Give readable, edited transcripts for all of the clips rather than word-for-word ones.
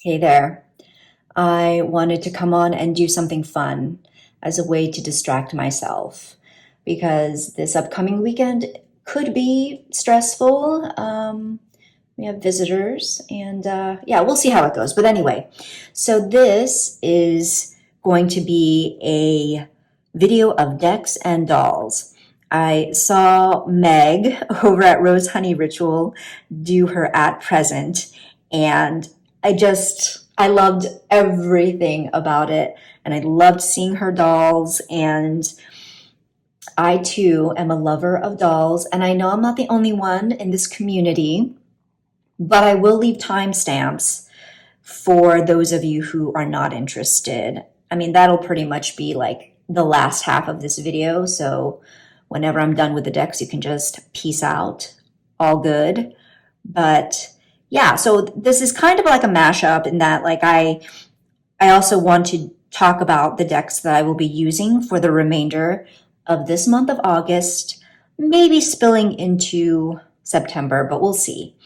Hey there. I wanted to come on and do something fun as a way to distract myself because this upcoming weekend could be stressful. We have visitors and yeah, we'll see how it goes. But anyway, so this is going to be a video of decks and dolls. I saw Meg over at Rose Honey Ritual do her at present, and I loved everything about it. And I loved seeing her dolls. And I too am a lover of dolls. And I know I'm not the only one in this community, but I will leave timestamps for those of you who are not interested. I mean, that'll pretty much be like the last half of this video. So whenever I'm done with the decks, you can just peace out. All good. But yeah, so this is kind of like a mashup in that like I also want to talk about the decks that I will be using for the remainder of this month of August, maybe spilling into September, but we'll see.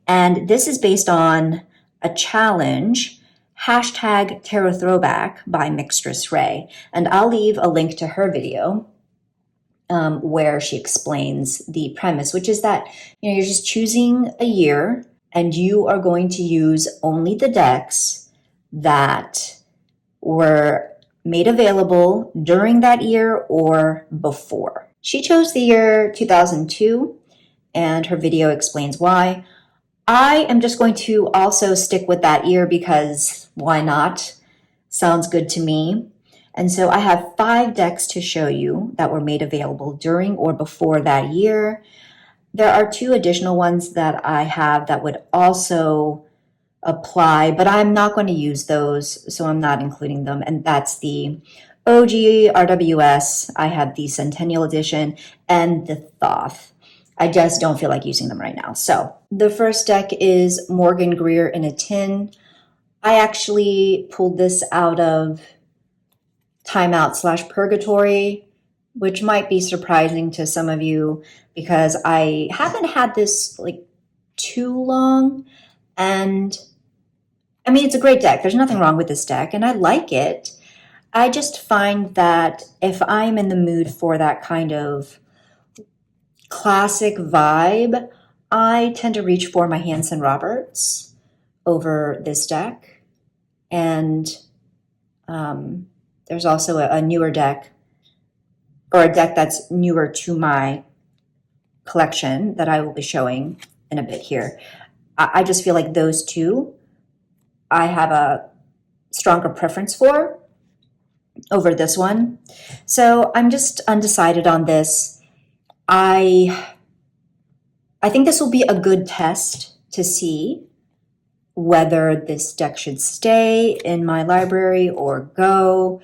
And this is based on a challenge, hashtag Tarot Throwback by Mixtress Ray. And I'll leave a link to her video where she explains the premise, which is that you're just choosing a year and you are going to use only the decks that were made available during that year or before. She chose the year 2002, and her video explains why. I am just going to also stick with that year because why not? Sounds good to me. And so I have 5 decks to show you that were made available during or before that year. There are 2 additional ones that I have that would also apply, but I'm not going to use those, so I'm not including them. And that's the OG RWS. I have the Centennial Edition and the Thoth. I just don't feel like using them right now. So the first deck is Morgan-Greer in a Tin. I actually pulled this out of Timeout / Purgatory, which might be surprising to some of you because I haven't had this like too long. And I mean, it's a great deck. There's nothing wrong with this deck, and I like it. I just find that if I'm in the mood for that kind of classic vibe, I tend to reach for my Hanson-Roberts over this deck. And there's also a newer deck, or a deck that's newer to my collection that I will be showing in a bit here. I just feel like those two I have a stronger preference for over this one. So I'm just undecided on this. I think this will be a good test to see whether this deck should stay in my library or go.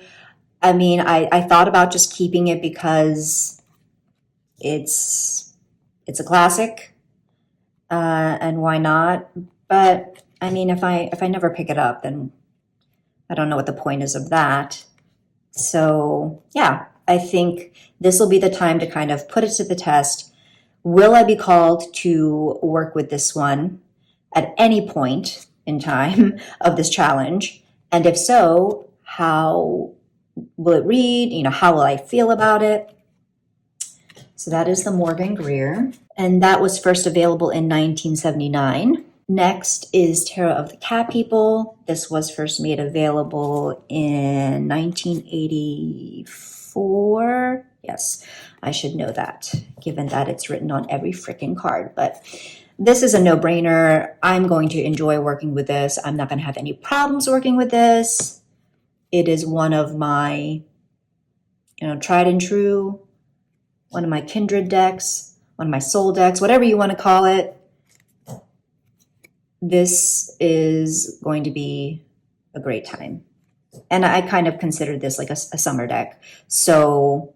I mean, I thought about just keeping it because it's a classic, and why not? But I mean, if I never pick it up, then I don't know what the point is of that. So yeah, I think this will be the time to kind of put it to the test. Will I be called to work with this one at any point in time of this challenge? And if so, how will it read? How will I feel about it? So that is the Morgan-Greer, and that was first available in 1979. Next is Tarot of the Cat People. This was first made available in 1984. Yes, I should know that, given that it's written on every freaking card. But this is a no-brainer. I'm going to enjoy working with this. I'm not going to have any problems working with this. It is one of my, tried and true, one of my kindred decks, one of my soul decks, whatever you want to call it. This is going to be a great time. And I kind of considered this like a summer deck. So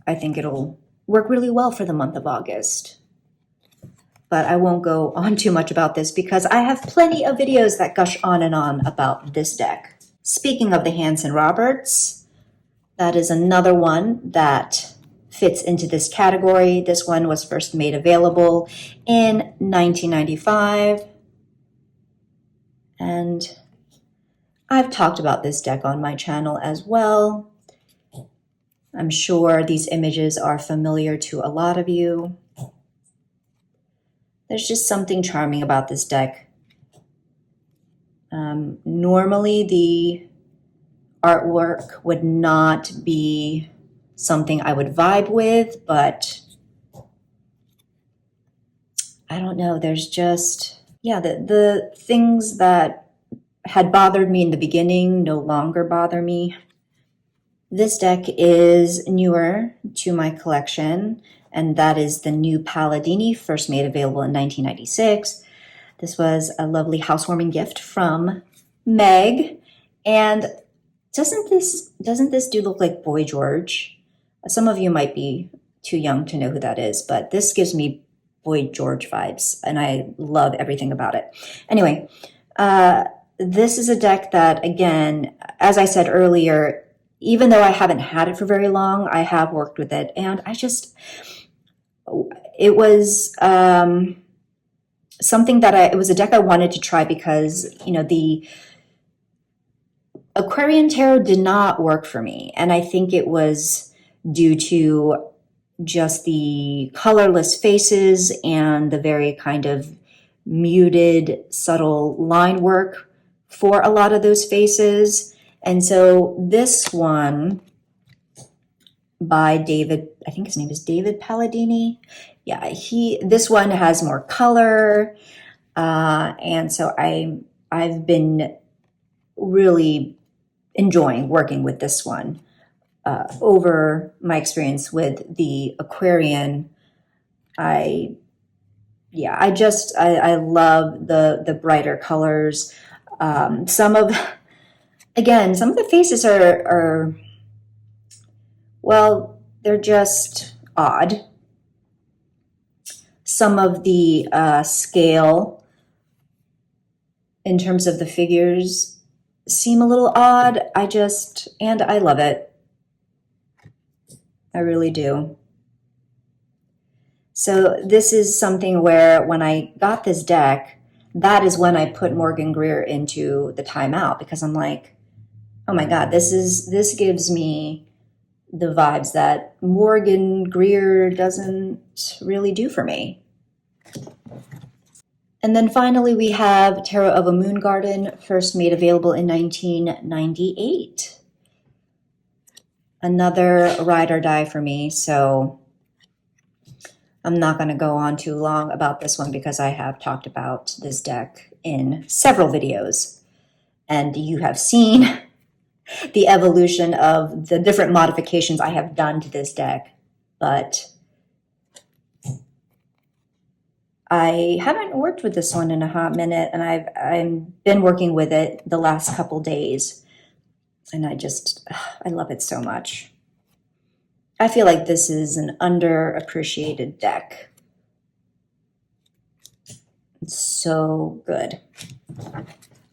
I think it'll work really well for the month of August. But I won't go on too much about this because I have plenty of videos that gush on and on about this deck. Speaking of the Hanson-Roberts, that is another one that fits into this category. This one was first made available in 1995. And I've talked about this deck on my channel as well. I'm sure these images are familiar to a lot of you. There's just something charming about this deck. Normally the artwork would not be something I would vibe with, but I don't know, there's just, yeah, the things that had bothered me in the beginning no longer bother me. This deck is newer to my collection, and that is the new Palladini, first made available in 1996. This was a lovely housewarming gift from Meg. And doesn't this dude look like Boy George? Some of you might be too young to know who that is, but this gives me Boy George vibes, and I love everything about it. Anyway, this is a deck that, again, as I said earlier, even though I haven't had it for very long, I have worked with it, and it was something that it was a deck I wanted to try because, you know, the Aquarian Tarot did not work for me, and I think it was due to just the colorless faces and the very kind of muted, subtle line work for a lot of those faces. And so this one by David, I think his name is David Palladini. Yeah, this one has more color. And so I've been really enjoying working with this one over my experience with the Aquarian. I love the brighter colors. Some of the faces are well, they're just odd. Some of the scale in terms of the figures seem a little odd. I love it. I really do. So this is something where when I got this deck, that is when I put Morgan-Greer into the timeout, because I'm like, oh my God, this gives me the vibes that Morgan-Greer doesn't really do for me. And then finally we have Tarot of a Moon Garden, first made available in 1998. Another ride or die for me, so I'm not going to go on too long about this one because I have talked about this deck in several videos, and you have seen the evolution of the different modifications I have done to this deck. But I haven't worked with this one in a hot minute, and I've been working with it the last couple days, and I love it so much. I feel like this is an underappreciated deck. It's so good.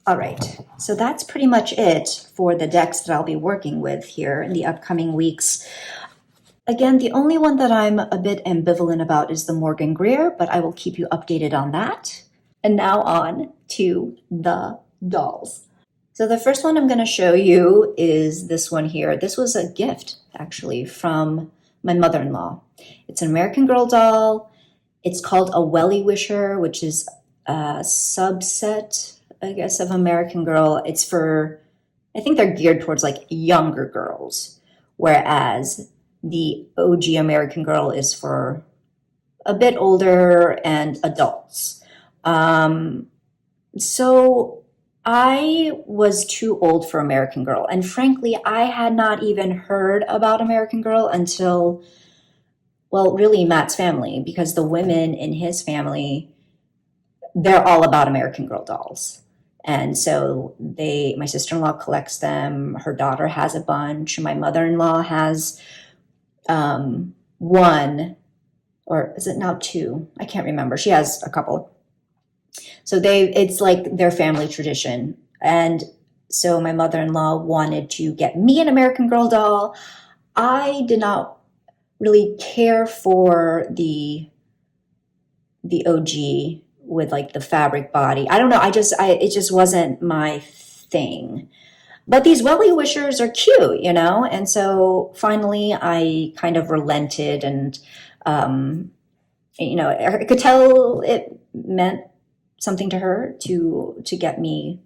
All right, so that's pretty much it for the decks that I'll be working with here in the upcoming weeks. Again, the only one that I'm a bit ambivalent about is the Morgan-Greer, but I will keep you updated on that. And now on to the dolls. So the first one I'm going to show you is this one here. This was a gift, actually, from my mother-in-law. It's an American Girl doll. It's called a Welly Wisher, which is a subset, I guess, of American Girl. It's for, I think they're geared towards like younger girls, whereas the OG American Girl is for a bit older and adults. So I was too old for American Girl, and frankly, I had not even heard about American Girl until, well, really Matt's family, because the women in his family, they're all about American Girl dolls. And so my sister-in-law collects them, her daughter has a bunch, my mother-in-law has one, or is it now two? I can't remember. She has a couple. So it's like their family tradition. And so my mother-in-law wanted to get me an American Girl doll. I did not really care for the OG with like the fabric body. I don't know. It just wasn't my thing. But these welly wishers are cute, you know? And so finally I kind of relented and, you know, I could tell it meant something to her to get me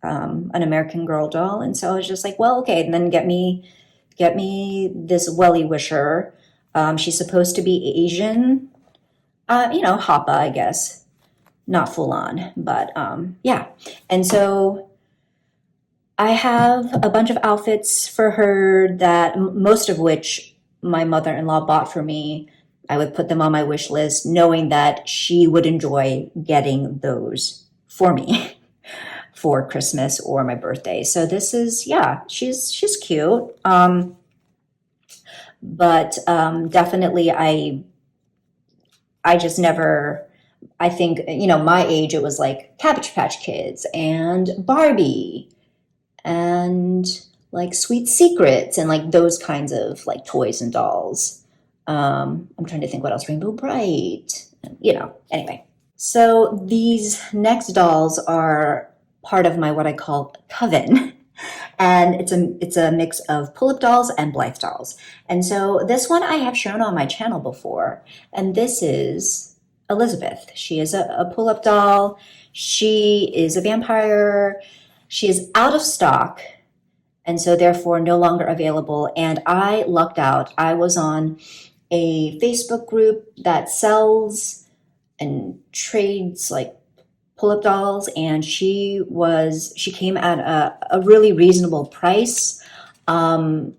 an American Girl doll. And so I was just like, well, okay, and then get me this welly wisher. She's supposed to be Asian, you know, Hapa, I guess. Not full on, but yeah. And so I have a bunch of outfits for her that most of which my mother-in-law bought for me. I would put them on my wish list knowing that she would enjoy getting those for me for Christmas or my birthday. So this is, yeah, she's cute. But definitely I just never, I think, you know, my age, it was like Cabbage Patch Kids and Barbie and like Sweet Secrets and like those kinds of like toys and dolls. I'm trying to think what else, Rainbow Bright, you know, anyway. So these next dolls are part of my what I call coven. And it's a mix of pull-up dolls and Blythe dolls. And so this one I have shown on my channel before, and this is Elizabeth. She is a pull-up doll. She is a vampire. She is out of stock, and so therefore no longer available. And I lucked out. I was on a Facebook group that sells and trades like pull-up dolls, and she came at a really reasonable price.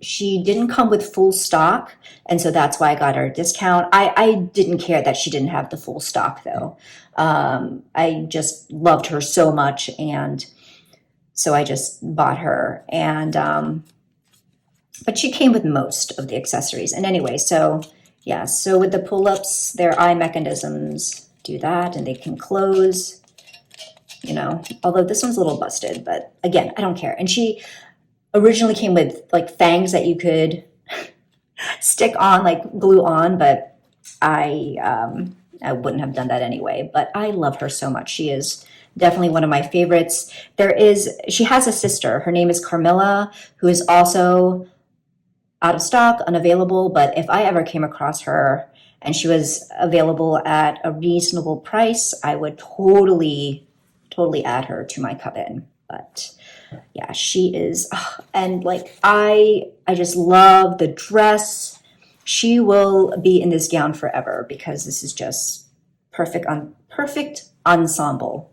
She didn't come with full stock, and so that's why I got her a discount. I didn't care that she didn't have the full stock though. I just loved her so much, and so I just bought her. And but she came with most of the accessories. And anyway, so yeah, so with the pull-ups, their eye mechanisms do that, and they can close. You know, although this one's a little busted, but again, I don't care. And she originally came with like fangs that you could stick on, like glue on, but I wouldn't have done that anyway. But I love her so much. She is definitely one of my favorites. She has a sister. Her name is Carmilla, who is also out of stock, unavailable. But if I ever came across her and she was available at a reasonable price, I would totally add her to my coven. But yeah, she is, and like I just love the dress. She will be in this gown forever because this is just perfect ensemble.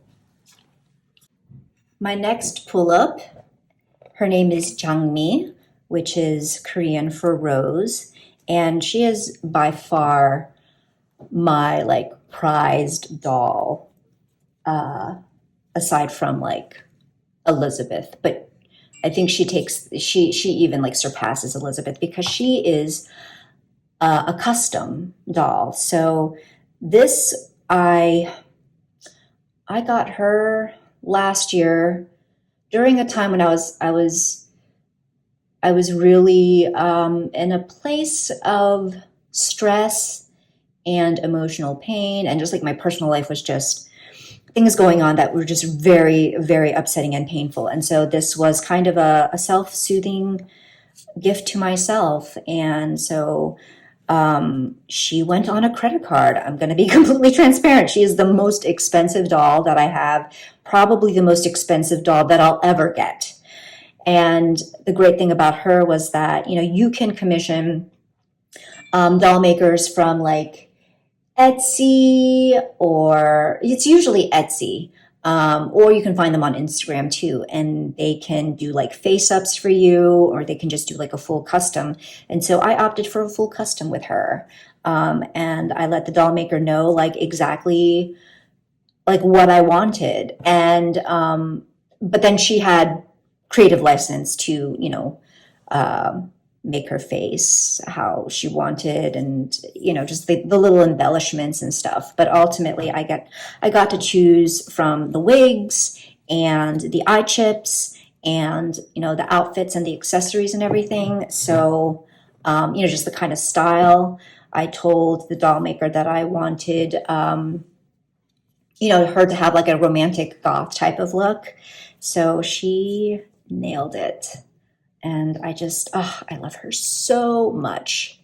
My next pull-up, her name is Jangmi, which is Korean for rose, and she is by far my like prized doll. Aside from like Elizabeth, but I think she even like surpasses Elizabeth because she is a custom doll. So this, I got her last year during a time when I was really in a place of stress and emotional pain, and just like my personal life was just things going on that were just very, very upsetting and painful. And so this was kind of a self-soothing gift to myself. And so she went on a credit card. I'm going to be completely transparent. She is the most expensive doll that I have, probably the most expensive doll that I'll ever get. And the great thing about her was that, you know, you can commission doll makers from like Etsy, or it's usually Etsy, or you can find them on Instagram too, and they can do like face ups for you, or they can just do like a full custom. And so I opted for a full custom with her, and I let the doll maker know like exactly like what I wanted, and but then she had creative license to, you know, make her face how she wanted, and you know, just the little embellishments and stuff. But ultimately I got to choose from the wigs and the eye chips and, you know, the outfits and the accessories and everything. So you know, just the kind of style. I told the doll maker that I wanted you know, her to have like a romantic goth type of look. So she nailed it. And I just, oh, I love her so much.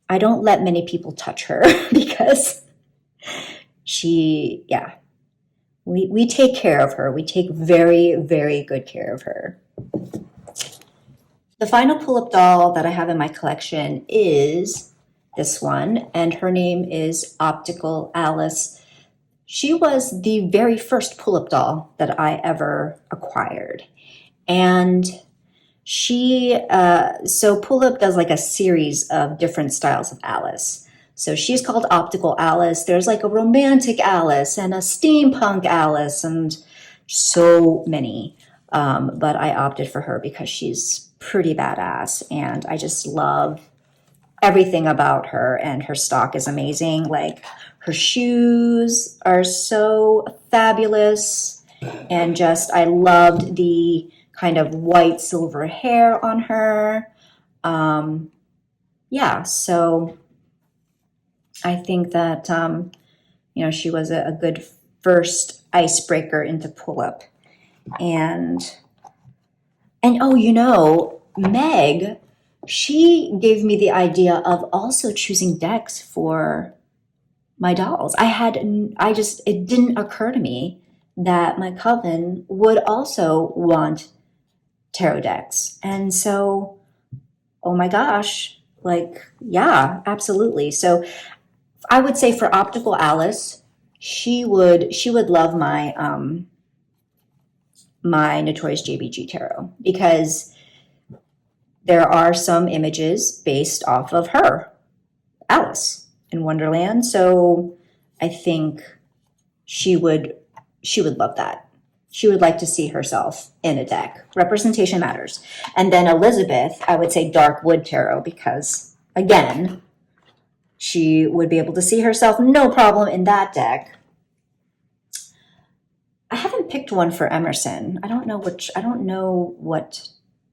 I don't let many people touch her because she, yeah, we take care of her. We take very, very good care of her. The final pull-up doll that I have in my collection is this one, and her name is Optical Alice. She was the very first pull-up doll that I ever acquired. And so pull-up does like a series of different styles of Alice. So she's called Optical Alice. There's like a romantic Alice and a steampunk Alice and so many. But I opted for her because she's pretty badass and I just love everything about her, and her stock is amazing. Like her shoes are so fabulous, and just I loved the kind of white silver hair on her. Yeah, so I think that you know, she was a good first icebreaker into pull-up. And oh, you know, Meg, she gave me the idea of also choosing decks for my dolls. It didn't occur to me that my coven would also want tarot decks. And so, oh my gosh, like, yeah, absolutely. So I would say for Optical Alice, she would love my Notorious JBG Tarot, because there are some images based off of her, Alice in Wonderland. So I think she would love that. She would like to see herself in a deck. Representation matters. And then Elizabeth, I would say Dark Wood Tarot, because again, she would be able to see herself no problem in that deck. I haven't picked one for Emerson. I don't know what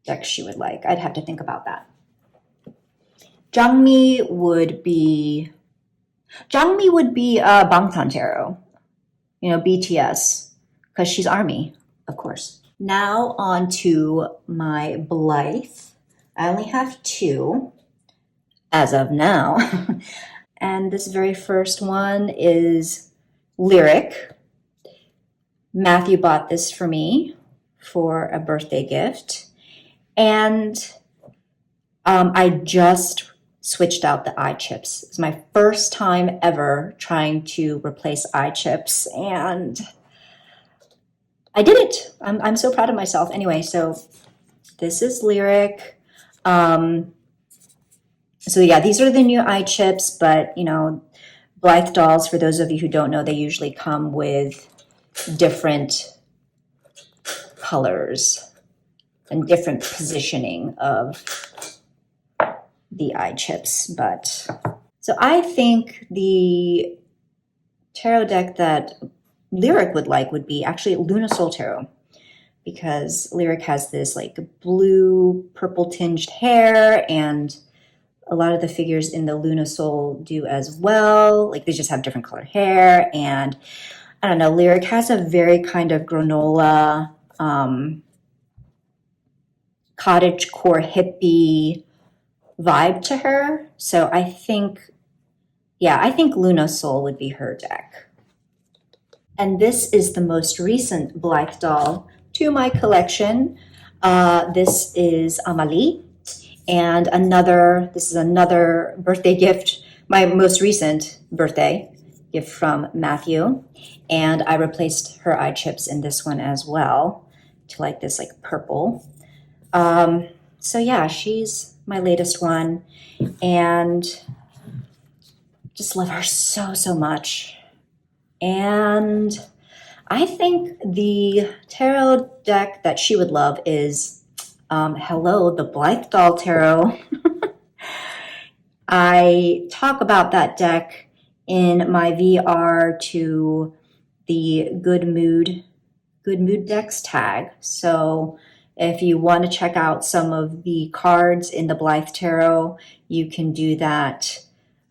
deck she would like. I'd have to think about that. Jangmi would be Bangtan Tarot, you know, BTS, because she's ARMY, of course. Now on to my Blythe. I only have two as of now. And this very first one is Lyric. Matthew bought this for me for a birthday gift. And I just switched out the eye chips. It's my first time ever trying to replace eye chips, and I did it. I'm so proud of myself. Anyway, so this is Lyric. So yeah, these are the new eye chips, but you know, Blythe dolls, for those of you who don't know, they usually come with different colors and different positioning of the eye chips. But so I think the tarot deck that Lyric would like would be actually Luna Soul Tarot, because Lyric has this like blue purple tinged hair, and a lot of the figures in the Luna Soul do as well. Like they just have different colored hair, and I don't know, Lyric has a very kind of granola, cottagecore hippie vibe to her. So I think Luna Soul would be her deck. And this is the most recent Blythe doll to my collection. This is Amalie, and this is another birthday gift, my most recent birthday gift from Matthew. And I replaced her eye chips in this one as well to like this like purple. So yeah, she's my latest one, and just love her so much. And I think the tarot deck that she would love is hello, the Blythe Doll Tarot. I talk about that deck in my VR to the Good Mood Decks tag. So if you want to check out some of the cards in the Blythe Tarot, you can do that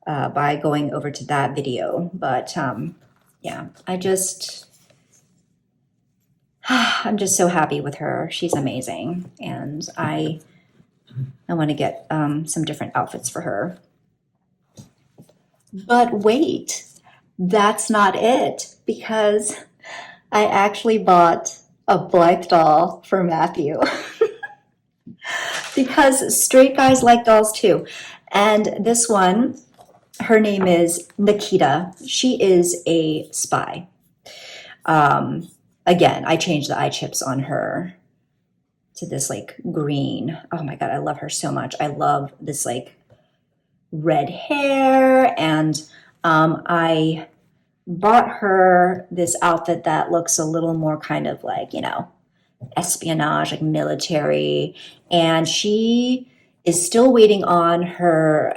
by going over to that video. But yeah, I'm just so happy with her. She's amazing. And I want to get some different outfits for her. But wait, that's not it, because I actually bought a black doll for Matthew. Because straight guys like dolls too. And this one, her name is Nikita. She is a spy. Again, I changed the eye chips on her to this like green. Oh my God, I love her so much. I love this like red hair, and I bought her this outfit that looks a little more kind of like, you know, espionage, like military, and she is still waiting on her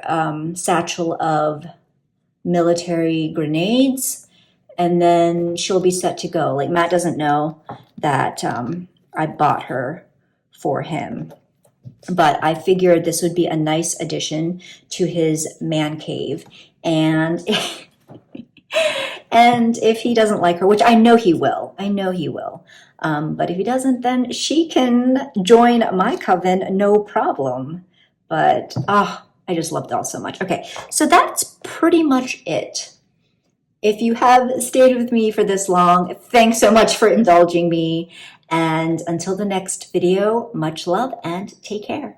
satchel of military grenades, and then she'll be set to go. Like, Matt doesn't know that I bought her for him, but I figured this would be a nice addition to his man cave. And and if he doesn't like her, which I know he will, but if he doesn't, then she can join my coven, no problem. But I just love dolls so much. Okay, so that's pretty much it. If you have stayed with me for this long, thanks so much for indulging me. And until the next video, much love and take care.